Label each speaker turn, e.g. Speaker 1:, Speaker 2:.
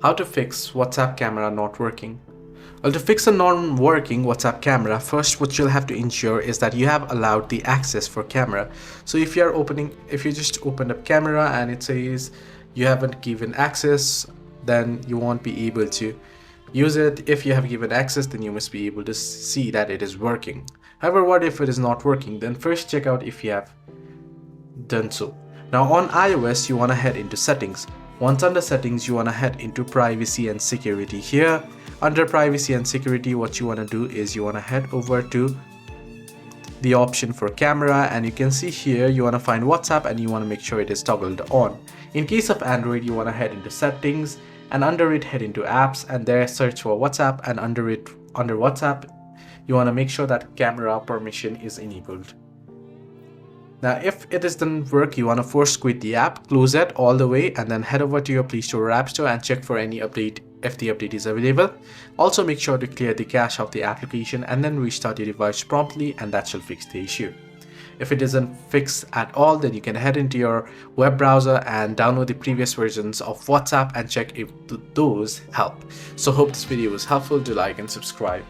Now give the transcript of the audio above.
Speaker 1: How to fix WhatsApp camera not working. Well, to fix a non-working WhatsApp camera, first what you'll have to ensure is that you have allowed the access for camera. So if you just opened up camera and it says you haven't given access, then you won't be able to use it. If you have given access, then you must be able to see that it is working. However, what if it is not working? Then first check out if you have done so. Now on iOS, you want to head into settings. Once under settings, you want to head into privacy and security. Here under privacy and security, what you want to do is you want to head over to the option for camera, and you can see here you want to find WhatsApp and you want to make sure it is toggled on. In case of Android, you want to head into settings and under it head into apps and there search for WhatsApp, and under WhatsApp you want to make sure that camera permission is enabled. Now if it doesn't work, you want to force quit the app, close it all the way, and then head over to your Play Store or App Store and check for any update if the update is available. Also make sure to clear the cache of the application and then restart your device promptly, and that shall fix the issue. If it doesn't fix at all, then you can head into your web browser and download the previous versions of WhatsApp and check if those help. So hope this video was helpful. Do like and subscribe.